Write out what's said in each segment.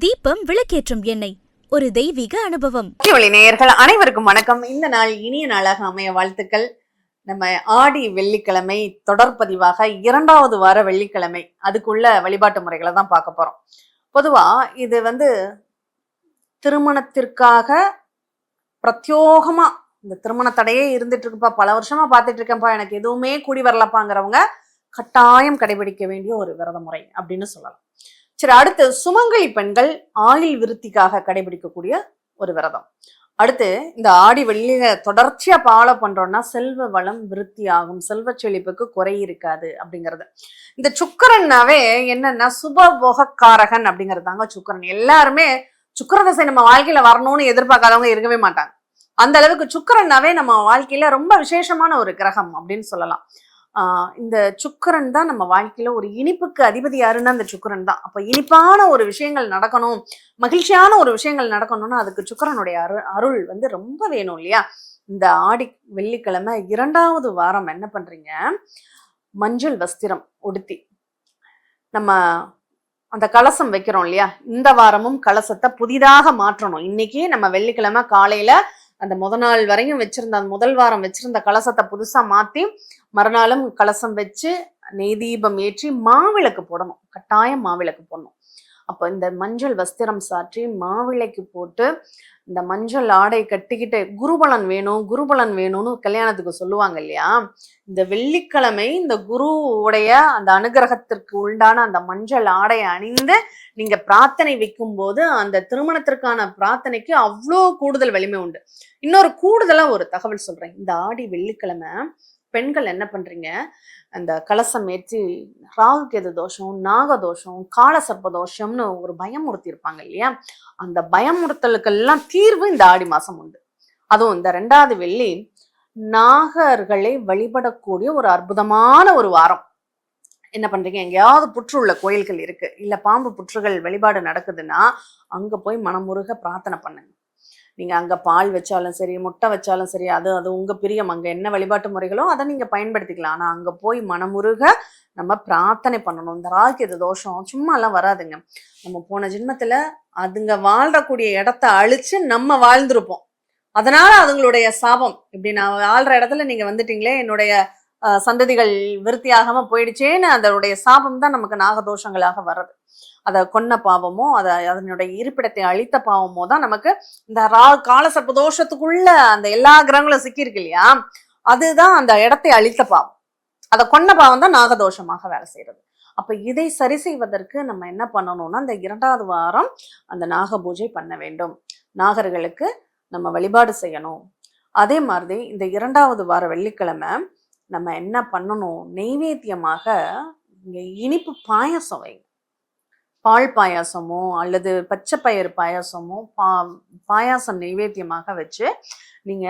தீபம் விளக்கேற்றும் எண்ணெய் ஒரு தெய்வீக அனுபவம். நேயர்கள் அனைவருக்கும் வணக்கம். இந்த நாள் இனிய நாளாக அமைய வாழ்த்துக்கள். நம்ம ஆடி வெள்ளிக்கிழமை தொடர்பதிவாக 2வது வார வெள்ளிக்கிழமை, அதுக்குள்ள வழிபாட்டு முறைகளை தான் பார்க்க போறோம். பொதுவா இது திருமணத்திற்காக பிரத்யோகமா இந்த திருமண தடையே இருந்துட்டு இருக்குப்பா, பல வருஷமா பார்த்துட்டு இருக்கேன்ப்பா, எனக்கு எதுவுமே கூடி வரலப்பாங்கிறவங்க கட்டாயம் கடைபிடிக்க வேண்டிய ஒரு விரத முறை அப்படின்னு சொல்லலாம். சரி, அடுத்து சுமங்கலி பெண்கள் ஆயுள் விருத்திக்காக கடைபிடிக்கக்கூடிய ஒரு விரதம். அடுத்து இந்த ஆடி வெள்ளியில தொடர்ச்சியா ஃபாலோ பண்றோம்னா செல்வ வளம் விருத்தி ஆகும், செல்வ செழிப்புக்கு குறை இருக்காது அப்படிங்கிறது. இந்த சுக்கரன்னாவே என்னன்னா சுபபோகக்காரகன் அப்படிங்கிறது தாங்க சுக்கரன். எல்லாருமே சுக்கர தசை நம்ம வாழ்க்கையில வரணும்னு எதிர்பார்க்காதவங்க இருக்கவே மாட்டாங்க. அந்த அளவுக்கு சுக்கரன்னாவே நம்ம வாழ்க்கையில ரொம்ப விசேஷமான ஒரு கிரகம் அப்படின்னு சொல்லலாம். இந்த சுக்கரன் தான் நம்ம வாழ்க்கையில ஒரு இனிப்புக்கு அதிபதி. யாருன்னா அந்த சுக்கரன் தான். அப்ப இனிப்பான ஒரு விஷயங்கள் நடக்கணும், மகிழ்ச்சியான ஒரு விஷயங்கள் நடக்கணும்னா அதுக்கு சுக்கரனுடைய அருள் ரொம்ப வேணும் இல்லையா? இந்த ஆடி வெள்ளிக்கிழமை 2வது வாரம் என்ன பண்றீங்க, மஞ்சள் வஸ்திரம் உடுத்தி நம்ம அந்த கலசம் வைக்கிறோம் இல்லையா? இந்த வாரமும் கலசத்தை புதிதாக மாற்றணும். இன்னைக்கு நம்ம வெள்ளிக்கிழமை காலையில அந்த நாள் வரையும் வச்சிருந்த முதல் வாரம் வச்சிருந்த கலசத்தை புதுசா மாத்தி மறுநாளும் கலசம் வச்சு நெய் தீபம் ஏற்றி மாவிளக்கு போடணும். கட்டாயம் மாவிளக்கு போடணும். அப்போ இந்த மஞ்சள் வஸ்திரம் சாற்றி மாவிளக்கு போட்டு இந்த மஞ்சள் ஆடை கட்டிக்கிட்டு குருபலன் வேணும் குருபலன் வேணும்னு கல்யாணத்துக்கு சொல்லுவாங்க இல்லையா? இந்த வெள்ளிக்கிழமை இந்த குருவுடைய அந்த அனுகிரகத்திற்கு உண்டான அந்த மஞ்சள் ஆடை அணிந்து நீங்க பிரார்த்தனை வைக்கும் போது அந்த திருமணத்திற்கான பிரார்த்தனைக்கு அவ்வளோ கூடுதல் வலிமை உண்டு. இன்னொரு கூடுதலா ஒரு தகவல் சொல்றேன். இந்த ஆடி வெள்ளிக்கிழமை பெண்கள் என்ன பண்றீங்க, அந்த கலசம் ஏற்றி ராகுகேது தோஷம், நாகதோஷம், காலசர்ப்ப தோஷம்னு ஒரு பயமுறுத்தி இருப்பாங்க இல்லையா? அந்த பயமுறுத்தலுக்கெல்லாம் தீர்வு இந்த ஆடி மாசம் உண்டு. அதுவும் இந்த 2வது வெள்ளி நாகர்களை வழிபடக்கூடிய ஒரு அற்புதமான ஒரு வாரம். என்ன பண்றீங்க, எங்கேயாவது புற்று உள்ள கோயில்கள் இருக்கு, இல்ல பாம்பு புற்றுகள் வழிபாடு நடக்குதுன்னா அங்க போய் மனமுருக பிரார்த்தனை பண்ணுங்க. நீங்க அங்க பால் வச்சாலும் சரி, முட்டை வச்சாலும் சரி, அது உங்க பிரியம். அங்க என்ன வழிபாட்டு முறைகளோ அதை நீங்க பயன்படுத்திக்கலாம். ஆனா அங்க போய் மனமுருக நம்ம பிரார்த்தனை பண்ணணும். இந்த ராகுகேது தோஷம் சும்மா எல்லாம் வராதுங்க. நம்ம போன ஜென்மத்துல அதுங்க வாழ்றக்கூடிய இடத்த அழிச்சு நம்ம வாழ்ந்திருப்போம். அதனால அதுங்களுடைய சாபம், இப்படி நான் வாழ்ற இடத்துல நீங்க வந்துட்டீங்களே, என்னுடைய சந்ததிகள் விருத்தியாகாம போயிடுச்சேன்னு அதனுடைய சாபம் தான் நமக்கு நாகதோஷங்களாக வர்றது. அதை கொன்ன பாவமோ அதனுடைய இருப்பிடத்தை அழித்த பாவமோ தான் நமக்கு இந்த காலசர்ப்ப தோஷத்துக்குள்ள அந்த எல்லா கிரகங்களும் சிக்கியிருக்கு இல்லையா? அதுதான் அந்த இடத்தை அழித்த பாவம். அதை கொன்ன பாவம் தான் நாகதோஷமாக வேலை செய்யறது. அப்ப இதை சரி செய்வதற்கு நம்ம என்ன பண்ணணும்னா இந்த 2வது வாரம் அந்த நாக பூஜை பண்ண வேண்டும். நாகர்களுக்கு நம்ம வழிபாடு செய்யணும். அதே மாதிரி இந்த 2வது வார வெள்ளிக்கிழமை நம்ம என்ன பண்ணணும், நெய்வேத்தியமாக இங்க இனிப்பு பாயாசம் வைங்க. பால் பாயாசமோ அல்லது பச்சை பயிறு பாயாசமோ பாயாசம் நைவேத்தியமாக வச்சு நீங்க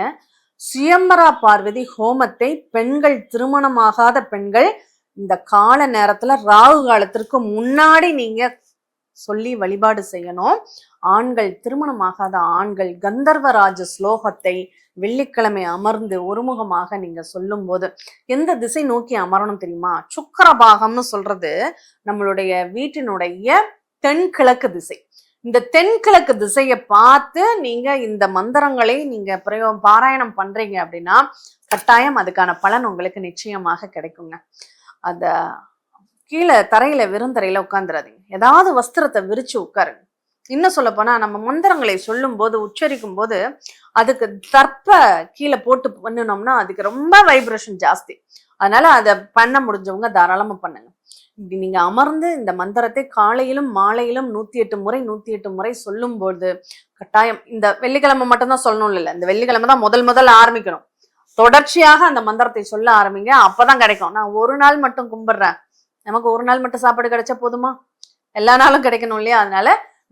சுயம்பரா பார்வதி ஹோமத்தை பெண்கள், திருமணமாகாத பெண்கள் இந்த கால நேரத்துல ராகு காலத்திற்கு முன்னாடி நீங்க சொல்லி வழிபாடு செய்யணும். ஆண்கள், திருமணமாகாத ஆண்கள் கந்தர்வராஜ ஸ்லோகத்தை வெள்ளிக்கிழமை அமர்ந்து ஒருமுகமாக நீங்க சொல்லும் போது எந்த திசை நோக்கி அமரணும் தெரியுமா? சுக்கரபாகம்னு சொல்றது நம்மளுடைய வீட்டினுடைய தென்கிழக்கு திசை. இந்த தென்கிழக்கு திசையை பார்த்து நீங்க இந்த மந்திரங்களை நீங்க பாராயணம் பண்றீங்க அப்படின்னா கட்டாயம் அதுக்கான பலன் உங்களுக்கு நிச்சயமாக கிடைக்குங்க. அந்த கீழே தரையில வெறுந்தரையில உட்காந்துடாதீங்க, ஏதாவது வஸ்திரத்தை விரிச்சு உட்காருங்க. இன்னும் சொல்ல போனா நம்ம மந்திரங்களை சொல்லும் போது உச்சரிக்கும் போது அதுக்கு தர்ப்ப கீழே போட்டு பண்ணினோம்னா அதுக்கு ரொம்ப வைப்ரேஷன் ஜாஸ்தி. அதனால அதை பண்ண முடிஞ்சவங்க தாராளமா பண்ணுங்க. இப்படி நீங்க அமர்ந்து இந்த மந்திரத்தை காலையிலும் மாலையிலும் 108 முறை சொல்லும் போது கட்டாயம் இந்த வெள்ளிக்கிழமை மட்டும்தான் சொல்லணும் இல்லை, இந்த வெள்ளிக்கிழமை தான் முதல் ஆரம்பிக்கணும். தொடர்ச்சியாக அந்த மந்திரத்தை சொல்ல ஆரம்பிங்க, அப்பதான் கிடைக்கும். நான் ஒரு நாள் மட்டும் கும்பிடுறேன், நமக்கு ஒரு நாள் மட்டும் சாப்பாடு கிடைச்சா போதுமா? எல்லா நாளும் கிடைக்கணும் இல்லையா? அதனால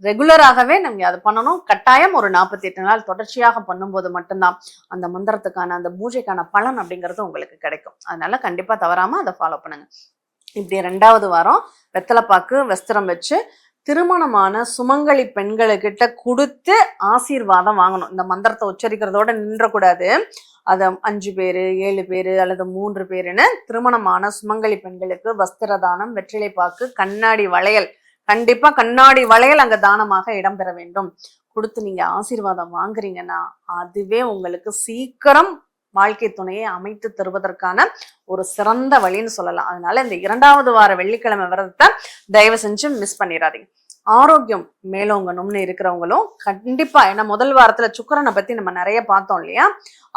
ரெகுலராகவே நம்ம அதை பண்ணணும். கட்டாயம் ஒரு 48 நாள் தொடர்ச்சியாக பண்ணும்போது மட்டும்தான் அந்த மந்திரத்துக்கான அந்த பூஜைக்கான பலன் அப்படிங்கிறது உங்களுக்கு கிடைக்கும். அதனால கண்டிப்பா தவறாம அதை ஃபாலோ பண்ணுங்க. இப்படி 2வது வாரம் வெத்தலைப்பாக்கு வஸ்திரம் வச்சு திருமணமான சுமங்கலி பெண்களுக்கிட்ட கொடுத்து ஆசீர்வாதம் வாங்கணும். இந்த மந்திரத்தை உச்சரிக்கிறதோட நின்றக்கூடாது. அதை 5 பேரு 7 பேரு அல்லது 3 பேருன்னு திருமணமான சுமங்கலி பெண்களுக்கு வஸ்திர தானம், வெற்றிலை பாக்கு, கண்ணாடி வளையல் கண்டிப்பா கண்ணாடி வளையல் அங்க தானமாக இடம்பெற வேண்டும். கொடுத்து நீங்க ஆசீர்வாதம் வாங்குறீங்கன்னா அதுவே உங்களுக்கு சீக்கிரம் வாழ்க்கை துணையை அமைத்து தருவதற்கான ஒரு சிறந்த வழின்னு சொல்லலாம். அதனால இந்த 2வது வார வெள்ளிக்கிழமை விரதத்தை தயவு செஞ்சு மிஸ் பண்ணிடாதீங்க. ஆரோக்கியம் மேலோங்கணும்னு இருக்கிறவங்களும் கண்டிப்பா, ஏன்னா முதல் வாரத்துல சுக்கிரனை பத்தி நம்ம நிறைய பார்த்தோம் இல்லையா?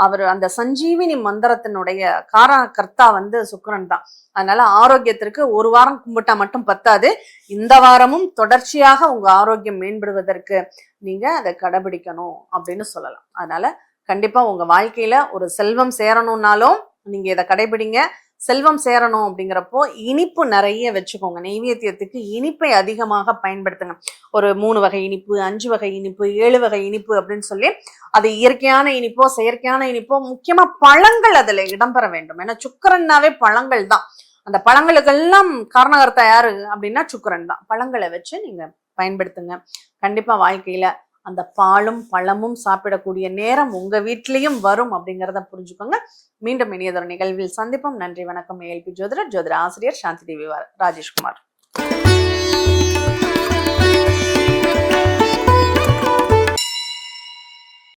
அவர் அந்த சஞ்சீவினி மந்திரத்தினுடைய காரணகர்த்தா சுக்கிரன் தான். அதனால ஆரோக்கியத்திற்கு ஒரு வாரம் கும்பிட்டா மட்டும் பத்தாது. இந்த வாரமும் தொடர்ச்சியாக உங்க ஆரோக்கியம் மேம்படுவதற்கு நீங்க அதை கடைபிடிக்கணும் அப்படின்னு சொல்லலாம். அதனால கண்டிப்பா உங்க வாழ்க்கையில ஒரு செல்வம் சேரணும்னாலும் நீங்க இதை கடைபிடிங்க. செல்வம் சேரணும் அப்படிங்கிறப்போ இனிப்பு நிறைய வச்சுக்கோங்க. நெய்வேத்தியத்துக்கு இனிப்பை அதிகமாக பயன்படுத்துங்க. ஒரு 3 வகை இனிப்பு, 5 வகை இனிப்பு, 7 வகை இனிப்பு அப்படின்னு சொல்லி அது இயற்கையான இனிப்போ செயற்கையான இனிப்போ, முக்கியமா பழங்கள் அதுல இடம்பெற வேண்டும். ஏன்னா சுக்கிரன்னாவே பழங்கள் தான். அந்த பழங்களுக்கெல்லாம் காரணகர்த்தா யாரு அப்படின்னா சுக்கிரன் தான். பழங்களை வச்சு நீங்க பயன்படுத்துங்க. கண்டிப்பா வாழ்க்கையில அந்த பாலும் பழமும் சாப்பிடக்கூடிய நேரம் உங்க வீட்லயும் வரும் அப்படிங்கிறத புரிஞ்சுக்கோங்க. மீண்டும் இனியதொரு நிகழ்வில் சந்திப்போம். நன்றி, வணக்கம். ALP ஜோதிடர், ஜோதிட ஆசிரியர் சாந்தி தேவி ராஜேஷ்குமார்.